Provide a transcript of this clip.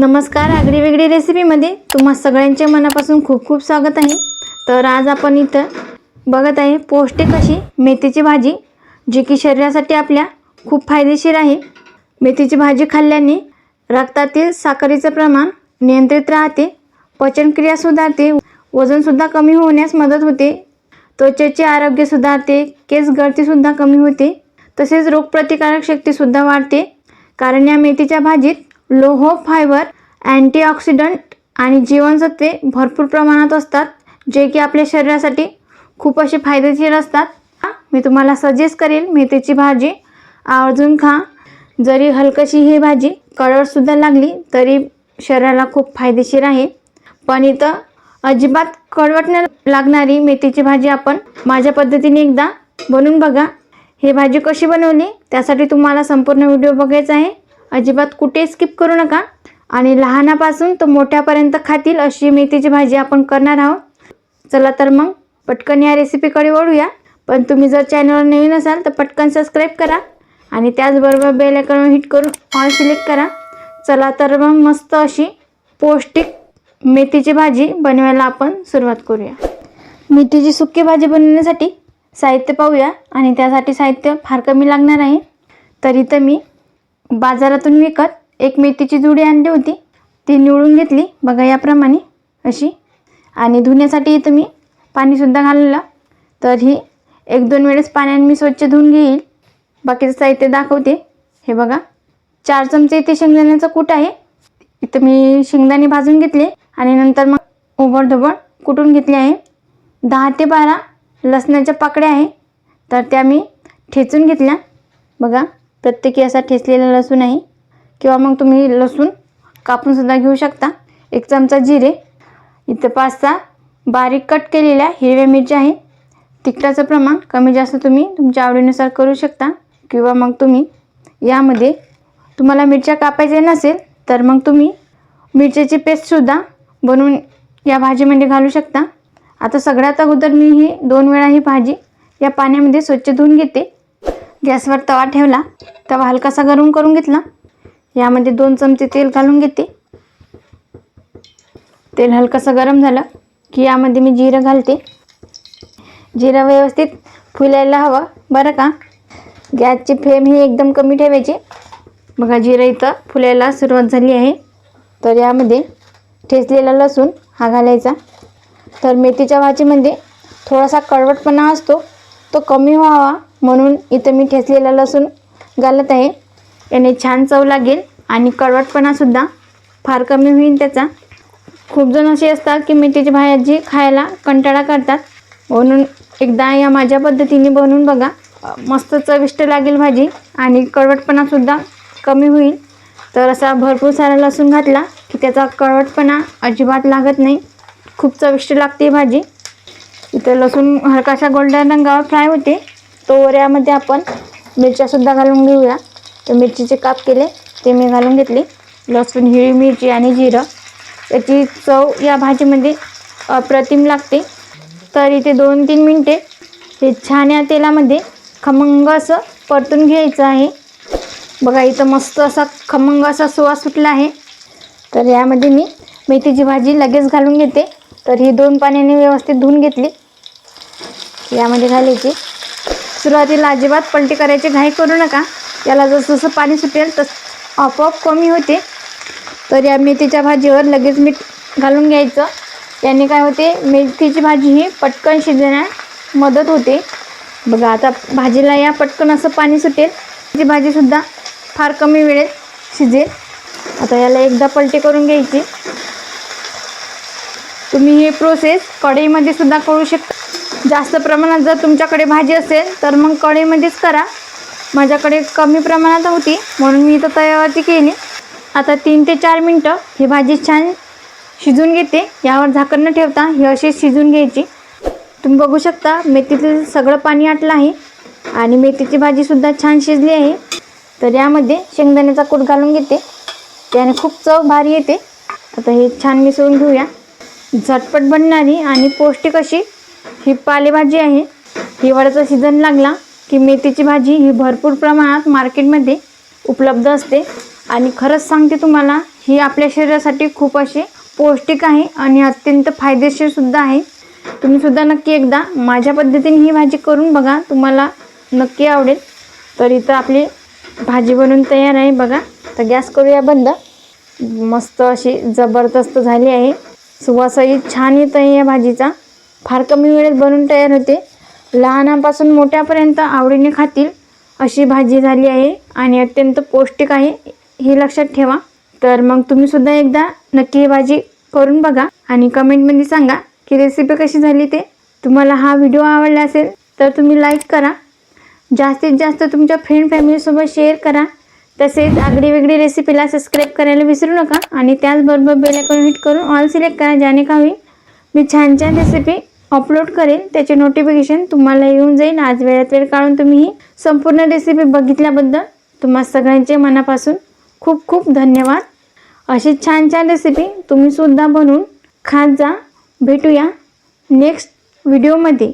नमस्कार, आगळी वेगळी रेसिपीमध्ये तुम्हा सगळ्यांचे मनापासून खूप खूप स्वागत आहे। तर आज आपण इथं बघत आहे पौष्टिक अशी मेथीची भाजी, जी की शरीरासाठी आपल्या खूप फायदेशीर आहे। मेथीची भाजी खाल्ल्याने रक्तातील साखरेचे प्रमाण नियंत्रित राहते, पचनक्रिया सुधारते, वजन सुद्धा कमी होण्यास मदत होते, त्वचेचे आरोग्य सुधारते, केस गळती सुद्धा कमी होते, तसेच रोगप्रतिकारक शक्ती सुद्धा वाढते। कारण या मेथीच्या भाजीत लोह, फायबर, अँटीऑक्सिडंट आणि जीवनसत्वे भरपूर प्रमाणात असतात, जे की आपल्या शरीरासाठी खूप असे फायदेशीर असतात। मी तुम्हाला सजेस्ट करेल मेथीची भाजी आवर्जून खा। जरी हलकशी ही भाजी कडवट सुद्धा लागली तरी शरीराला खूप फायदेशीर आहे। पण इथं अजिबात कडवट न लागणारी मेथीची भाजी आपण माझ्या पद्धतीने एकदा बनवून बघा। ही भाजी कशी बनवली त्यासाठी तुम्हाला संपूर्ण व्हिडिओ बघायचा आहे, अजिबात कुठे स्किप करू नका। आणि लहानापासून तो मोठ्यापर्यंत खातील अशी मेथीची भाजी आपण करणार आहोत। चला तर मग पटकन या रेसिपीकडे वळूया। पण तुम्ही जर चॅनलवर नवीन असाल तर पटकन सबस्क्राईब करा आणि त्याचबरोबर बेल आयकॉनवर हिट करून ऑल सिलेक्ट करा। चला तर मग मस्त अशी पौष्टिक मेथीची भाजी बनवायला आपण सुरुवात करूया। मेथीची सुकी भाजी बनवण्यासाठी साहित्य पाहूया आणि त्यासाठी साहित्य फार कमी लागणार आहे। तर इथं मी बाजारातून विकत एक मेथीची जुडी आणली होती, ती निवडून घेतली बघा याप्रमाणे अशी। आणि धुण्यासाठी इथं मी पाणी सुद्धा घाललं, तर ही 1-2 वेळेस पाण्याने मी स्वच्छ धुवून घेईल। बाकीचं साहित्य दाखवते। हे बघा 4 चमचे इथे शेंगदाण्याचं कूट आहे। इथं मी शेंगदाणे भाजून घेतले आणि नंतर मग उबडधोबड कुटून घेतले आहे। 10 ते 12 लसणाच्या पाकळ्या आहे, तर त्या मी ठेचून घेतल्या बघा। प्रत्येकी असा ठेचलेला लसूण आहे, किंवा मग तुम्ही लसूण कापून सुद्धा घेऊ शकता। 1 चमचा जिरे, इथं 5-6 बारीक कट केलेल्या हिरव्या मिरच्या आहे। तिखटाचं प्रमाण कमी जास्त तुम्ही तुमच्या आवडीनुसार करू शकता, किंवा मग तुम्ही यामध्ये तुम्हाला मिरच्या कापायच्या नसेल तर मग तुम्ही मिरच्याची पेस्टसुद्धा बनवून या भाजीमध्ये घालू शकता। आता सगळ्यात अगोदर मी ही 2 वेळा ही भाजी या पाण्यामध्ये स्वच्छ धुवून घेते। गॅसवर तवा ठेवला, तवा हलकासा गरम करून घेतला। यामध्ये 2 चमचे तेल घालून घेते। तेल हलकासा गरम झालं की यामध्ये मी जिरं घालते। जिरं व्यवस्थित फुलायला हवं बरं का। गॅसची फ्लेम ही एकदम कमी ठेवायची। बघा जिरं इथं फुलायला सुरुवात झाली आहे, तर यामध्ये ठेचलेला लसूण हा घालायचा। तर मेथीच्या भाजीमध्ये थोडासा कडवटपणा असतो, तो कमी व्हावा म्हणून इथं मी ठेचलेला लसूण घालत आहे। याने छान चव लागेल आणि कडवटपणासुद्धा फार कमी होईल त्याचा। खूप जण असे असतात की मेथीची भाजी खायला कंटाळा करतात, म्हणून एकदा या माझ्या पद्धतीने बनवून बघा। मस्त चविष्ट लागेल भाजी आणि कडवटपणासुद्धा कमी होईल। तर असा भरपूर सारा लसूण घातला की त्याचा कडवटपणा अजिबात लागत नाही, खूप चविष्ट लागते भाजी। इथं लसूण हलकाशा गोल्डन रंगावर फ्राय होते, तोवर यामध्ये आपण मिरच्यासुद्धा घालून घेऊया। तर मिरचीचे काप केले ते मी घालून घेतले। लसूण, हिरवी मिरची आणि जिरं याची चव या भाजीमध्ये अप्रतिम लागते। तर इथे 2-3 मिनटे हे छान या तेलामध्ये खमंग असं परतून घ्यायचं आहे बघा। इथं मस्त असा खमंग असा सुवास सुटला आहे। तर यामध्ये मी मेथीची भाजी लगेच घालून घेते। तर ही 2 पाण्याने व्यवस्थित धुवून घेतली, यामध्ये घालायची। सुरुवातीला अजिबात पलटी करायची घाई करू नका, याला जसं जसं पाणी सुटेल तसं आपोआप कमी होते। तर या मेथीच्या भाजीवर लगेच मीठ घालून घ्यायचं, याने काय होते मेथीची भाजी ही पटकन शिजण्यास मदत होते बघा। आता भाजीला या पटकन असं पाणी सुटेल, ही भाजीसुद्धा फार कमी वेळेत शिजेल। आता याला एकदा पलटी करून घ्यायची। तुम्ही ही प्रोसेस कढईमध्ये सुद्धा करू शकता। जास्त प्रमाणात जर तुमच्याकडे भाजी असेल तर मग कढईमध्येच करा। माझ्याकडे कमी प्रमाणात होती म्हणून मी इथं तव्यावरती केली। आता 3 ते 4 मिनटं ही भाजी छान शिजून घेते। यावर झाकण न ठेवता ही अशी शिजून घ्यायची। तुम्ही बघू शकता मेथीतील सगळं पाणी आटलं आहे आणि मेथीची भाजीसुद्धा छान शिजली आहे। तर यामध्ये शेंगदाण्याचा कूट घालून घेते, त्याने खूप चव भारी येते। आता हे छान मिसळून घेऊया। झटपट बनणारी आणि पौष्टिक अशी ही पालेभाजी आहे। हिवाळ्याचा सीझन लागला की मेथीची भाजी ही भरपूर प्रमाणात मार्केटमध्ये उपलब्ध असते आणि खरंच सांगते तुम्हाला ही आपल्या शरीरासाठी खूप अशी पौष्टिक आहे आणि अत्यंत फायदेशीर सुद्धा आहे। तुम्ही सुद्धा नक्की एकदा माझ्या पद्धतीने ही भाजी करून बघा, तुम्हाला नक्की आवडेल। तर इथं आपली भाजी बनवून तयार आहे बघा। तर गॅस करूया बंद। मस्त अशी जबरदस्त झाली आहे, सुवासही छान येत आहे या भाजीचा। फार कमी वेळेत बनून तयार होते, लहानांपासून मोठ्यापर्यंत आवडीने खातील अशी भाजी झाली आहे आणि अत्यंत पौष्टिक आहे, हे लक्षात ठेवा। तर मग तुम्ही सुद्धा एकदा नक्की ही भाजी करून बघा आणि कमेंटमध्ये सांगा की रेसिपी कशी झाली ते। तुम्हाला हा व्हिडिओ आवडला असेल तर तुम्ही लाईक करा, जास्तीत जास्त तुमच्या फ्रेंड फॅमिलीसोबत शेअर करा। तसेच आगळी वेगळी रेसिपीला सबस्क्राईब करायला विसरू नका आणि त्याचबरोबर बेल आयकॉन हिट करून ऑल सिलेक्ट करा, ज्याने का होईल मी छान छान रेसिपी अपलोड करेल त्याचे नोटिफिकेशन तुम्हाला येऊन जाईल। आज वेळात वेळ काढून तुम्ही ही संपूर्ण रेसिपी बघितल्याबद्दल तुम्हा सगळ्यांचे मनापासून खूप खूप धन्यवाद। अशी छान छान रेसिपी तुम्ही सुद्धा बनवून खात जा। भेटूया नेक्स्ट व्हिडिओमध्ये।